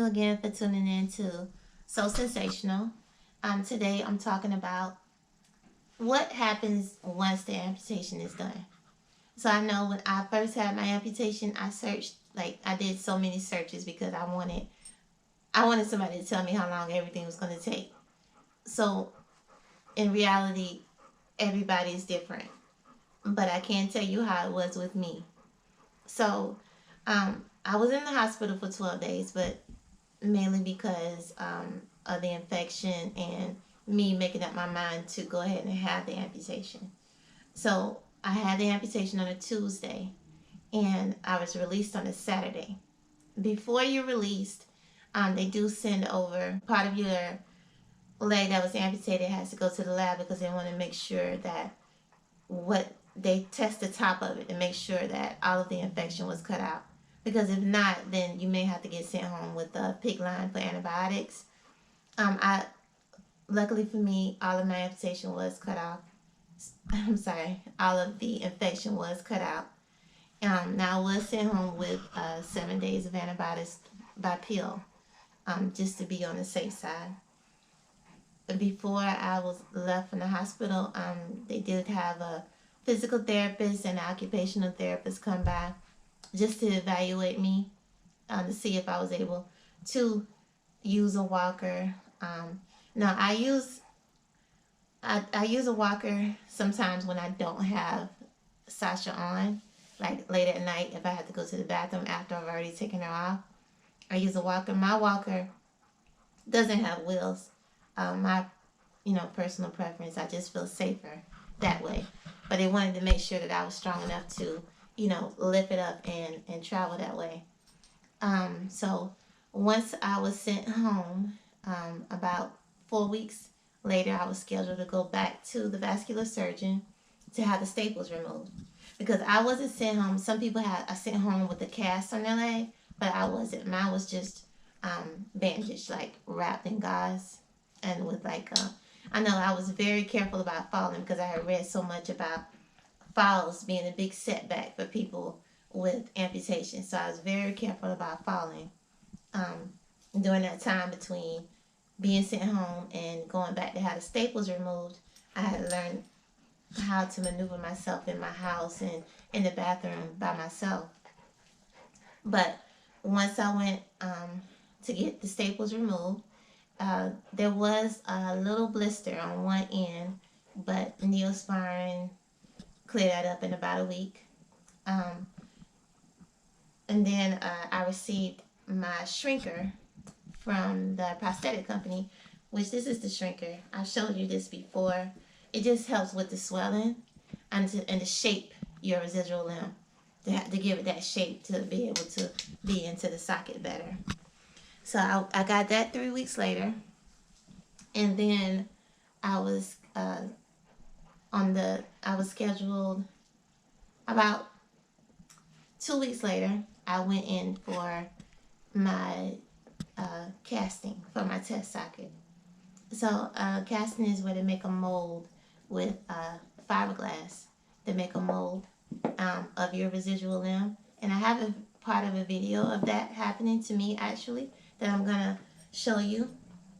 you again for tuning in to So Sensational. Today I'm talking about what happens once the amputation is done. So I know when I first had my amputation, I searched, like I did so many searches because I wanted somebody to tell me how long everything was going to take. So in reality, everybody is different, but I can tell you how it was with me. So I was in the hospital for 12 days, but mainly because of the infection and me making up my mind to go ahead and have the amputation. So I had the amputation on a Tuesday and I was released on a Saturday. Before you're released, they do send over part of your leg that was amputated has to go to the lab because they want to make sure that what they test the top of it to make sure that all of the infection was cut out. Because if not, then you may have to get sent home with a PICC line for antibiotics. I luckily for me, all of my amputation was cut off. I'm sorry, all of the infection was cut out. Now I was sent home with 7 days of antibiotics by pill, just to be on the safe side. Before I was left from the hospital, they did have a physical therapist and an occupational therapist come by just to evaluate me, to see if I was able to use a walker. Now I use a walker sometimes when I don't have Sasha on, like late at night if I have to go to the bathroom after I've already taken her off. I use a walker. My walker doesn't have wheels. My personal preference. I just feel safer that way. But they wanted to make sure that I was strong enough to lift it up and travel that way. So once I was sent home, about 4 weeks later, I was scheduled to go back to the vascular surgeon to have the staples removed. Because I wasn't sent home. Some people had I sent home with a cast on their leg, but I wasn't. Mine was just bandaged, like wrapped in gauze, and with I know I was very careful about falling because I had read so much about falls being a big setback for people with amputation. So I was very careful about falling during that time between being sent home and going back to have the staples removed. I had learned how to maneuver myself in my house and in the bathroom by myself. But once I went to get the staples removed, there was a little blister on one end, but Neosporin cleared that up in about a week. Um, and then I received my shrinker from the prosthetic company, which this is the shrinker. I showed you this before. It just helps with the swelling and to shape your residual limb, to give it that shape to be able to be into the socket better. So I got that 3 weeks later, and then I was I was scheduled about 2 weeks later. I went in for my casting for my test socket. So casting is where they make a mold with fiberglass. They make a mold of your residual limb, and I have a part of a video of that happening to me actually that I'm gonna show you.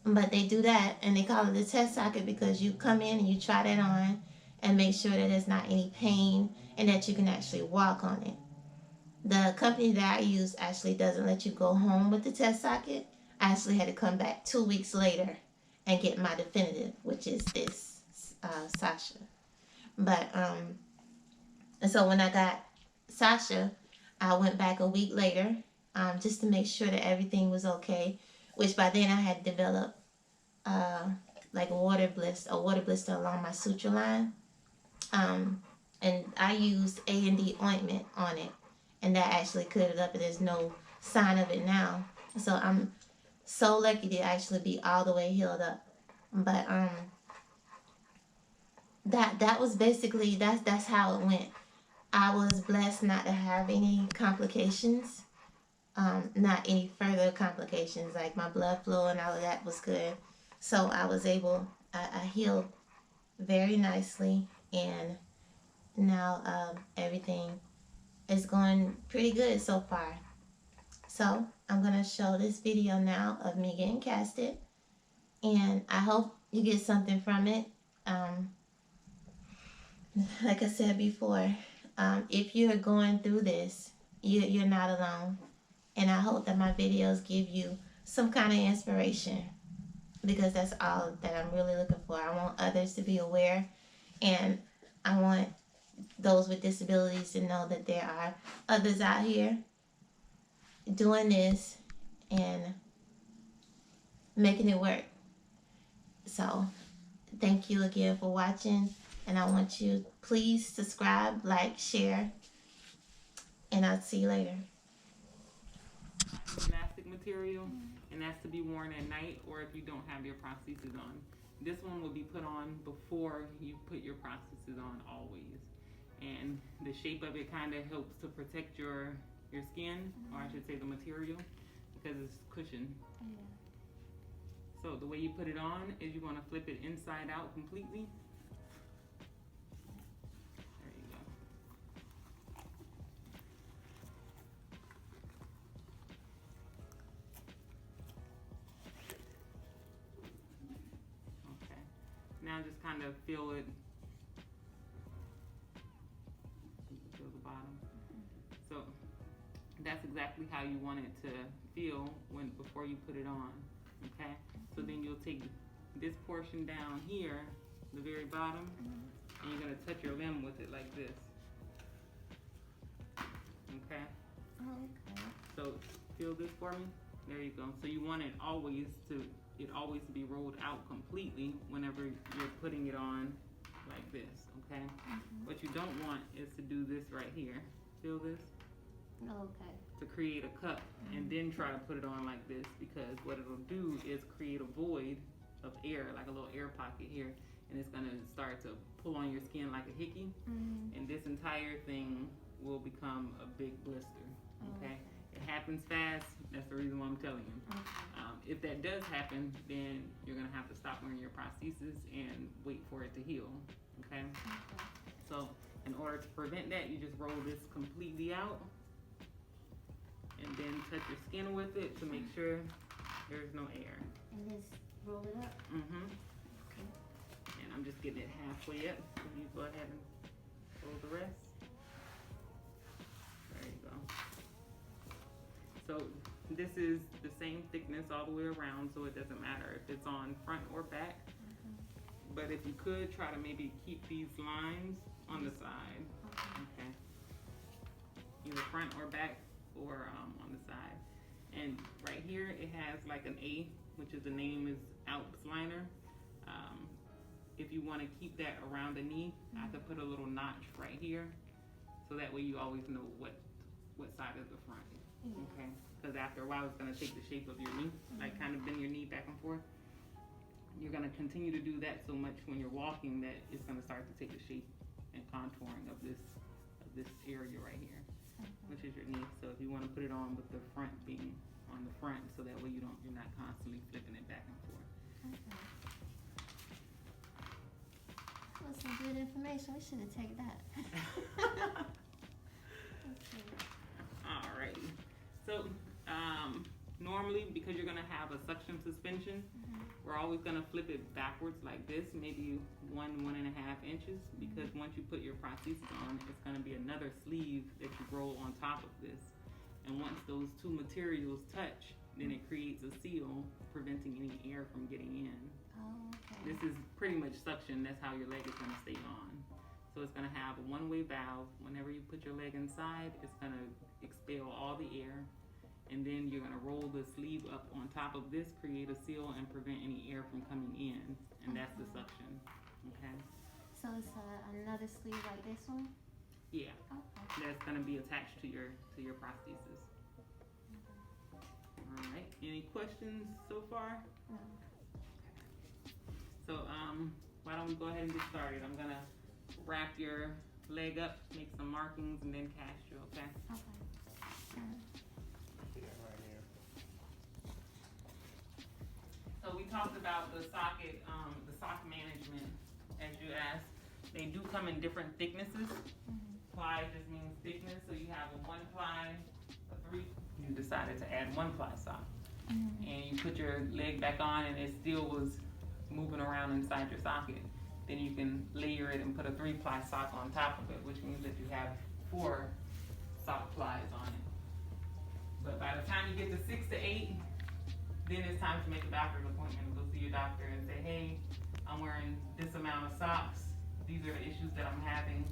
But they do that and they call it a test socket because you come in and you try that on and make sure that there's not any pain and that you can actually walk on it. The company that I use actually doesn't let you go home with the test socket. I actually had to come back 2 weeks later and get my definitive, which is this Sasha. But and so when I got Sasha, I went back a week later just to make sure that everything was okay. Which by then I had developed like a water blister along my suture line. And I used A&D ointment on it, and that actually cleared it up, and there's no sign of it now. So I'm so lucky to actually be all the way healed up. But that was basically that's how it went. I was blessed not to have any complications. Not any further complications, like my blood flow and all of that was good. So I healed very nicely, and now everything is going pretty good so far. So I'm gonna show this video now of me getting casted, and I hope you get something from it. Like I said before, if you're going through this, you're not alone. And I hope that my videos give you some kind of inspiration, because that's all that I'm really looking for. I want others to be aware, and I want those with disabilities to know that there are others out here doing this and making it work. So thank you again for watching, and I want you, please subscribe, like, share, and I'll see you later. Elastic material, and that's to be worn at night or if you don't have your prosthesis on. This one will be put on before you put your prosthesis on always. And the shape of it kind of helps to protect your skin, or I should say the material, because it's cushioned. So the way you put it on is you want to flip it inside out completely. There you go. Okay. Now just kind of feel it. Feel the bottom. So that's exactly how you want it to feel before you put it on. Okay, so then you'll take this portion down here, the very bottom, and you're gonna touch your limb with it like this. Okay. Okay. So feel this for me. There you go. So you want it always to be rolled out completely whenever you're putting it on like this. Okay. What you don't want is to do this right here. Feel this? Okay. To create a cup and then try to put it on like this, because what it'll do is create a void of air, like a little air pocket here, and it's gonna start to pull on your skin like a hickey, and this entire thing will become a big blister. Okay, it happens fast. That's the reason why I'm telling you. If that does happen, then you're gonna have to stop wearing your prosthesis and wait for it to heal. Okay. So in order to prevent that, you just roll this completely out. And then touch your skin with it to make sure there's no air. And just roll it up? Okay. And I'm just getting it halfway up. So you go ahead and roll the rest. There you go. So this is the same thickness all the way around, so it doesn't matter if it's on front or back. But if you could, try to maybe keep these lines on the side. Okay. Either front or back, or on the side. And right here it has like an A, which is the name is Alps liner. If you want to keep that around the knee, I could put a little notch right here, so that way you always know what side is the front. Okay, because after a while it's going to take the shape of your knee, like kind of bend your knee back and forth. You're going to continue to do that so much when you're walking that it's going to start to take the shape and contouring of this area right here, which is your knee. So if you want to put it on with the front being on the front, so that way you're not constantly flipping it back and forth. That's some good information. We should have taken that. Alrighty. So normally, because you're gonna have a suction suspension, we're always gonna flip it backwards like this, maybe 1.5 inches, because once you put your prosthesis on, it's gonna be another sleeve that you roll on top of this. And once those two materials touch, then it creates a seal, preventing any air from getting in. This is pretty much suction. That's how your leg is gonna stay on. So it's gonna have a one-way valve. Whenever you put your leg inside, it's gonna expel all the air. And then you're gonna roll the sleeve up on top of this, create a seal, and prevent any air from coming in. And that's the suction. Okay. So it's another sleeve like this one? Yeah. Okay. That's gonna be attached to your prosthesis. All right. Any questions so far? No. So why don't we go ahead and get started? I'm gonna wrap your leg up, make some markings, and then cast you. Okay. So we talked about the socket management, as you asked. They do come in different thicknesses. Ply just means thickness, so you have a 1 ply, a 3 you decided to add 1-ply sock, Mm-hmm. and you put your leg back on and it still was moving around inside your socket, then you can layer it and put a 3-ply sock on top of it, which means that you have 4 sock plies on it. But by the time you get to 6 to 8, then it's time to make a doctor's appointment and go see your doctor and say, hey, I'm wearing this amount of socks. These are the issues that I'm having.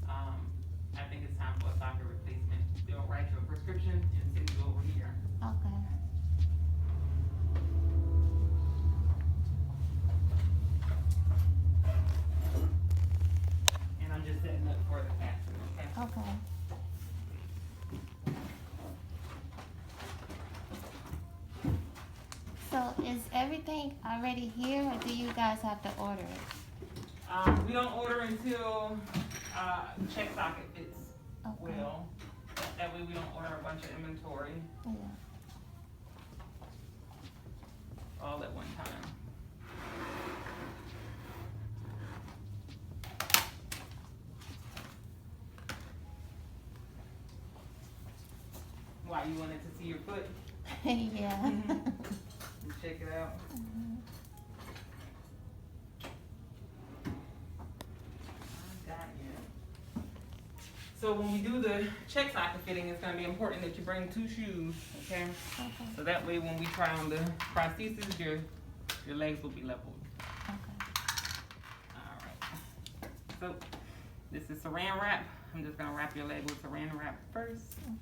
I think it's time for a socket replacement. They'll write you a prescription and send you over here. Okay. And I'm just setting up for the captain, okay? Okay. So is everything already here, or do you guys have to order it? We don't order until check socket fits Okay. well. That way we don't order a bunch of inventory Yeah. all at one time. Why, you wanted to see your foot Yeah. and check it out? Mhm. I got you. So when we do the check socket fitting, it's going to be important that you bring 2 shoes, okay? Okay. So that way when we try on the prosthesis, your legs will be leveled. Okay. Alright. So this is saran wrap. I'm just going to wrap your leg with saran wrap first. Okay.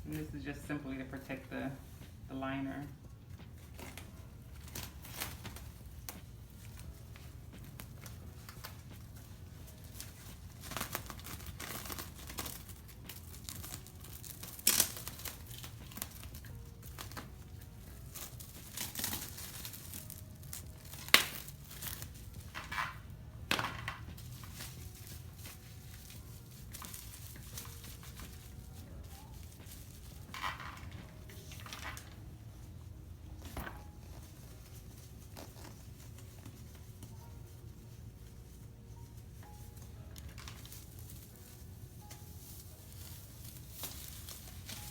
And this is just simply to protect the liner.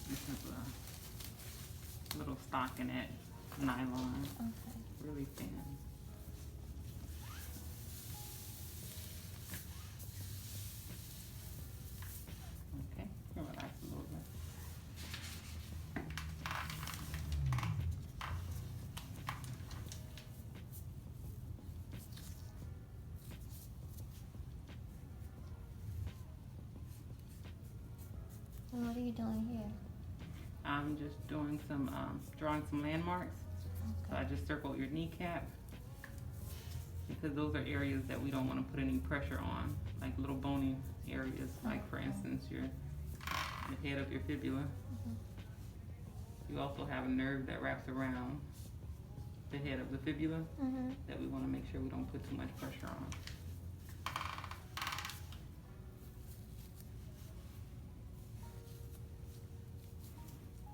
This is a little stockinette nylon, Okay. really thin. Okay, relax a little bit. And what are you doing here? I'm just doing some, drawing some landmarks. So I just circled your kneecap because those are areas that we don't want to put any pressure on, like little bony areas, like for instance the head of your fibula. You also have a nerve that wraps around the head of the fibula Mm-hmm. that we want to make sure we don't put too much pressure on.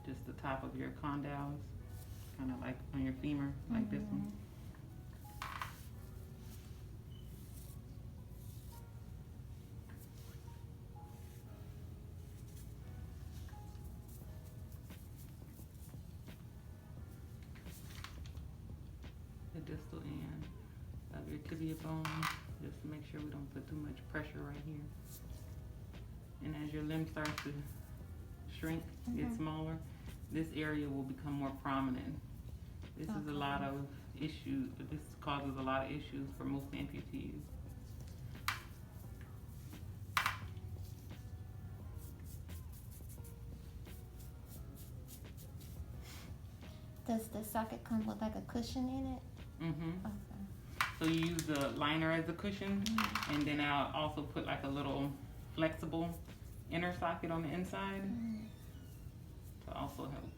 Just the top of your condyles, kind of like on your femur, like this one. The distal end of your tibia bone, just to make sure we don't put too much pressure right here. And as your limb starts to shrink, get smaller, this area will become more prominent. This is a lot of issues, this causes a lot of issues for most amputees. Does the socket come with like a cushion in it? Mm-hmm. Okay. So you use the liner as a cushion, and then I'll also put like a little flexible inner socket on the inside to also help.